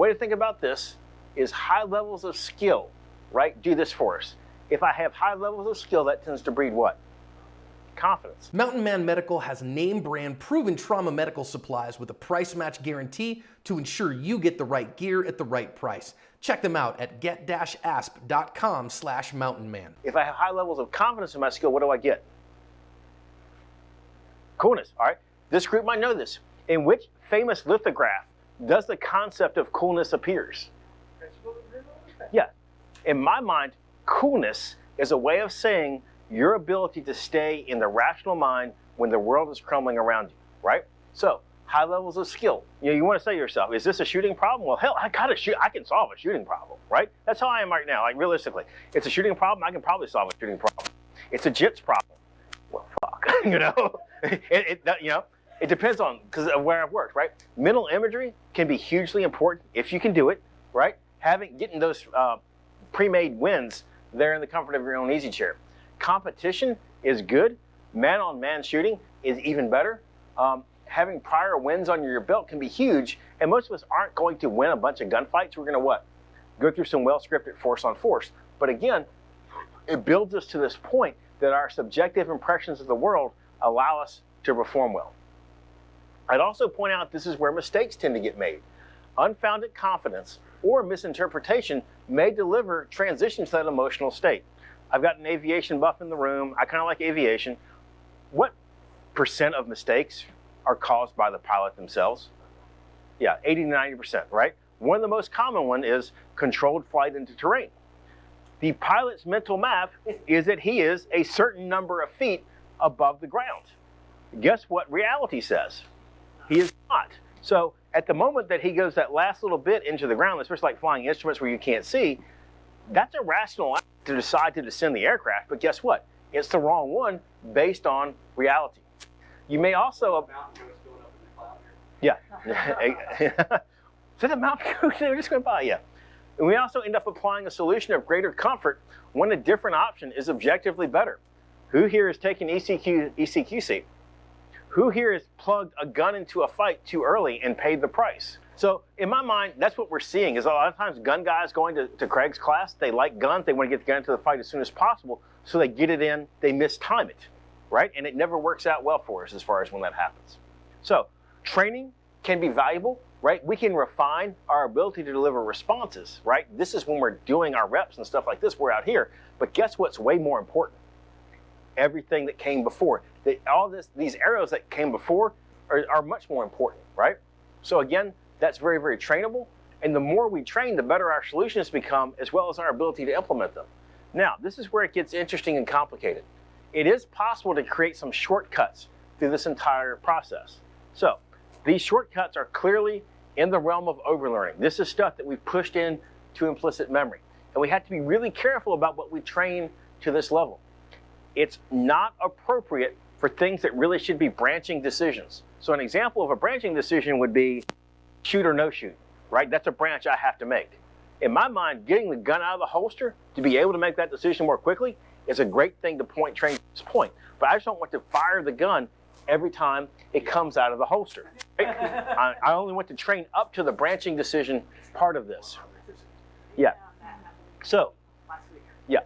way to think about this is high levels of skill, right? Do this for us. If I have high levels of skill, that tends to breed what? Confidence. Mountain Man Medical has name brand proven trauma medical supplies with a price match guarantee to ensure you get the right gear at the right price. Check them out at get-asp.com/mountainman. If I have high levels of confidence in my skill, what do I get? Coolness, all right? This group might know this. In which famous lithograph does the concept of coolness appears? Yeah. In my mind, coolness is a way of saying your ability to stay in the rational mind when the world is crumbling around you, right? So, high levels of skill. You want to say to yourself, is this a shooting problem? Well, hell, I can solve a shooting problem, right? That's how I am right now, like realistically. It's a shooting problem, I can probably solve a shooting problem. It's a jits problem. Well, fuck, you know? It depends on, because of where I've worked, right? Mental imagery can be hugely important if you can do it, right? Getting those pre-made wins there in the comfort of your own easy chair. Competition is good. Man-on-man shooting is even better. Having prior wins on your belt can be huge, and most of us aren't going to win a bunch of gunfights. We're going to what? Go through some well-scripted force-on-force. But again, it builds us to this point that our subjective impressions of the world allow us to perform well. I'd also point out this is where mistakes tend to get made. Unfounded confidence or misinterpretation may deliver transition to that emotional state. I've got an aviation buff in the room. I kind of like aviation. What % of mistakes are caused by the pilot themselves? Yeah, 80 to 90%, right? One of the most common one is controlled flight into terrain. The pilot's mental map is that he is a certain number of feet above the ground. Guess what reality says? He is not. So at the moment that he goes that last little bit into the ground, especially like flying instruments where you can't see, that's a rational act to decide to descend the aircraft, but guess what? It's the wrong one based on reality. You may also... Yeah. So the mountain goes, they're just going by, yeah. And we also end up applying a solution of greater comfort when a different option is objectively better. Who here has taken ECQC? Who here has plugged a gun into a fight too early and paid the price? So in my mind, that's what we're seeing is a lot of times gun guys going to Craig's class, they like guns, they want to get the gun into the fight as soon as possible, so they get it in, they mistime it, right? And it never works out well for us as far as when that happens. So training can be valuable, right? We can refine our ability to deliver responses, right? This is when we're doing our reps and stuff like this, we're out here. But guess what's way more important? Everything that came before. These arrows that came before are much more important, right? So again, that's very, very trainable. And the more we train, the better our solutions become, as well as our ability to implement them. Now, this is where it gets interesting and complicated. It is possible to create some shortcuts through this entire process. So these shortcuts are clearly in the realm of overlearning. This is stuff that we've pushed in to implicit memory. And we have to be really careful about what we train to this level. It's not appropriate for things that really should be branching decisions. So an example of a branching decision would be shoot or no shoot, right? That's a branch I have to make. In my mind, getting the gun out of the holster to be able to make that decision more quickly is a great thing to train to this point. But I just don't want to fire the gun every time it comes out of the holster. Right? I only want to train up to the branching decision part of this. Yeah. So, yeah.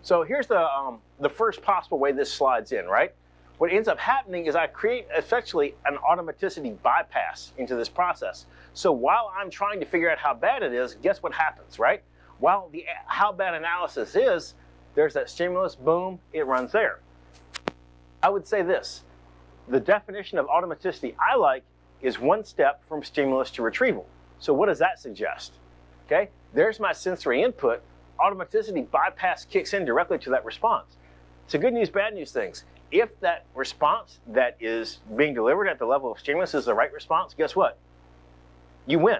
So here's the first possible way this slides in, right? What ends up happening is I create essentially an automaticity bypass into this process. So while I'm trying to figure out how bad it is, guess what happens, right? While the how bad analysis is, there's that stimulus, boom, it runs there. I would say this, the definition of automaticity I like is one step from stimulus to retrieval. So what does that suggest? Okay, there's my sensory input, automaticity bypass kicks in directly to that response. So good news, bad news things. If that response that is being delivered at the level of stimulus is the right response, guess what? You win.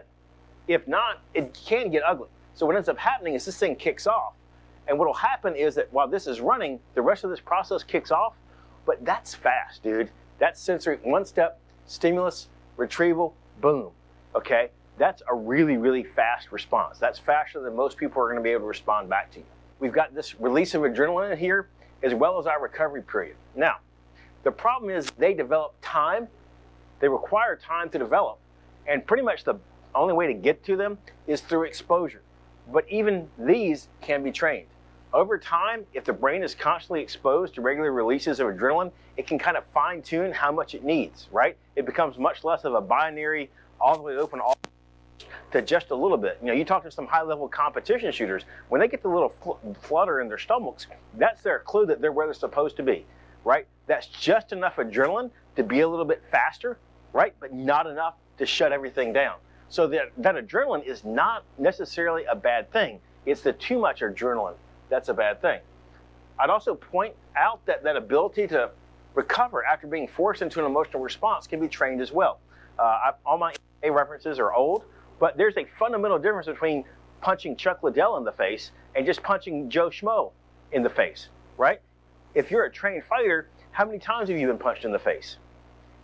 If not, it can get ugly. So what ends up happening is this thing kicks off. And what will happen is that while this is running, the rest of this process kicks off, but that's fast, dude. That's sensory, one step, stimulus, retrieval, boom, okay? That's a really, really fast response. That's faster than most people are gonna be able to respond back to you. We've got this release of adrenaline here, as well as our recovery period. Now, the problem is they develop time, they require time to develop, and pretty much the only way to get to them is through exposure. But even these can be trained. Over time, if the brain is constantly exposed to regular releases of adrenaline, it can kind of fine tune how much it needs, right? It becomes much less of a binary, all the way open, all to just a little bit. You know, you talk to some high-level competition shooters, when they get the little flutter in their stomachs, that's their clue that they're where they're supposed to be, right? That's just enough adrenaline to be a little bit faster, right? But not enough to shut everything down. So that adrenaline is not necessarily a bad thing. It's the too much adrenaline that's a bad thing. I'd also point out that that ability to recover after being forced into an emotional response can be trained as well. All my A references are old, but there's a fundamental difference between punching Chuck Liddell in the face and just punching Joe Schmo in the face, right? If you're a trained fighter, how many times have you been punched in the face?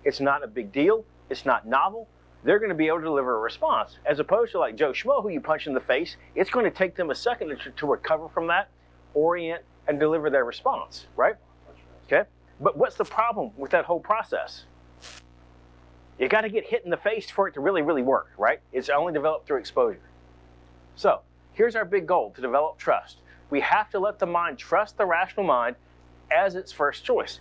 It's not a big deal. It's not novel. They're going to be able to deliver a response. As opposed to like Joe Schmo, who you punch in the face, it's going to take them a second to recover from that, orient, and deliver their response, right? Okay? But what's the problem with that whole process? You got to get hit in the face for it to really, really work, right? It's only developed through exposure. So here's our big goal, to develop trust. We have to let the mind trust the rational mind as its first choice.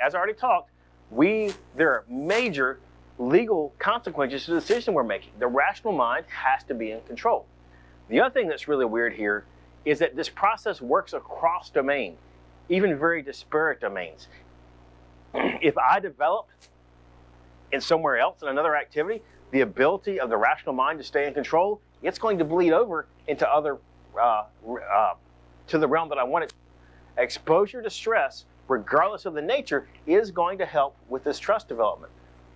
As I already talked, there are major legal consequences to the decision we're making. The rational mind has to be in control. The other thing that's really weird here is that this process works across domain, even very disparate domains. If I developed in somewhere else in another activity the ability of the rational mind to stay in control, it's going to bleed over into other to the realm that I want it. Exposure to stress, regardless of the nature, is going to help with this trust development.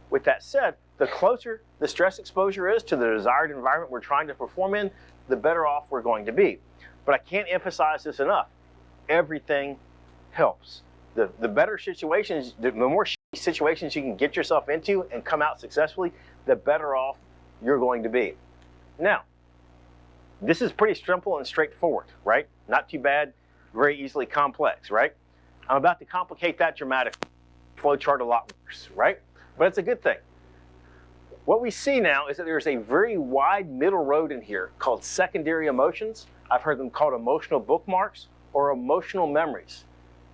With that said, the closer the stress exposure is to the desired environment we're trying to perform in, the better off we're going to be. But I can't emphasize this enough. Everything helps. The better situations, the more situations you can get yourself into and come out successfully, the better off you're going to be. Now, this is pretty simple and straightforward, right? Not too bad, very easily complex, right? I'm about to complicate that dramatically. Flowchart a lot worse, right? But it's a good thing. What we see now is that there's a very wide middle road in here called secondary emotions. I've heard them called emotional bookmarks or emotional memories.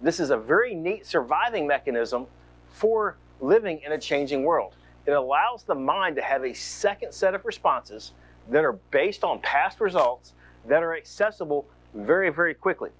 This is a very neat surviving mechanism for living in a changing world. It allows the mind to have a second set of responses that are based on past results that are accessible very, very quickly.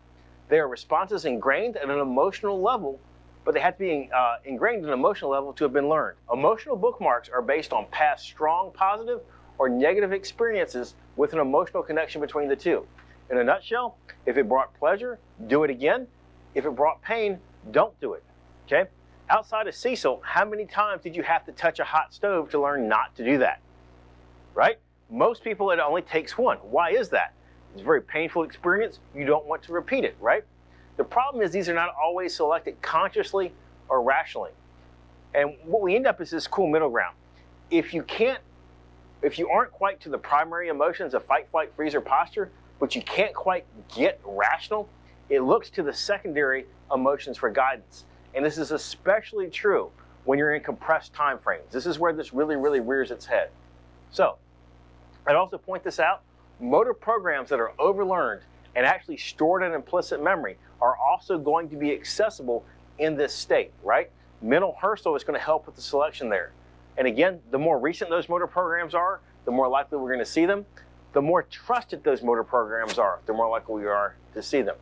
They are responses ingrained at an emotional level, but they have to be ingrained at an emotional level to have been learned. Emotional bookmarks are based on past strong positive or negative experiences with an emotional connection between the two. In a nutshell, if it brought pleasure, do it again. If it brought pain, don't do it, okay? Outside of Cecil, how many times did you have to touch a hot stove to learn not to do that, right? Most people, it only takes one. Why is that? It's a very painful experience. You don't want to repeat it, right? The problem is these are not always selected consciously or rationally. And what we end up is this cool middle ground. If you aren't quite to the primary emotions of fight, flight, freeze, or posture, but you can't quite get rational, it looks to the secondary emotions for guidance. And this is especially true when you're in compressed time frames. This is where this really, really rears its head. So, I'd also point this out, motor programs that are overlearned and actually stored in implicit memory are also going to be accessible in this state, right? Mental rehearsal is going to help with the selection there. And again, the more recent those motor programs are, the more likely we're going to see them. The more trusted those motor programs are, the more likely we are to see them.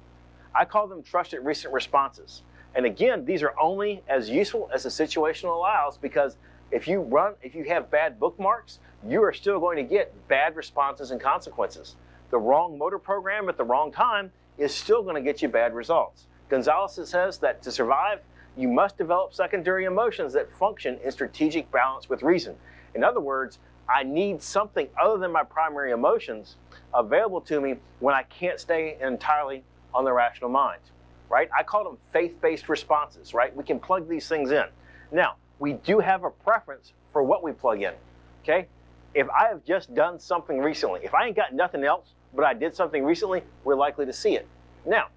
I call them trusted recent responses. And again, these are only as useful as the situation allows, because if you have bad bookmarks, you are still going to get bad responses and consequences. The wrong motor program at the wrong time is still going to get you bad results. Gonzalez says that to survive, you must develop secondary emotions that function in strategic balance with reason. In other words, I need something other than my primary emotions available to me when I can't stay entirely on the rational mind, right? I call them faith-based responses, right? We can plug these things in. Now, we do have a preference for what we plug in, okay? If I have just done something recently, if I ain't got nothing else, but I did something recently, we're likely to see it. Now,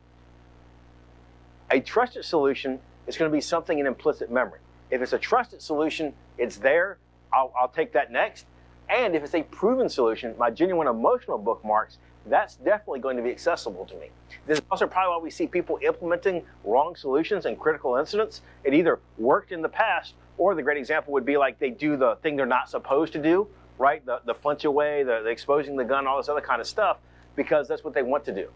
a trusted solution is going to be something in implicit memory. If it's a trusted solution, it's there, I'll take that next. And if it's a proven solution, my genuine emotional bookmarks, that's definitely going to be accessible to me. This is also probably why we see people implementing wrong solutions in critical incidents. It either worked in the past, or the great example would be like they do the thing they're not supposed to do, right? The flinch away, the exposing the gun, all this other kind of stuff, because that's what they want to do.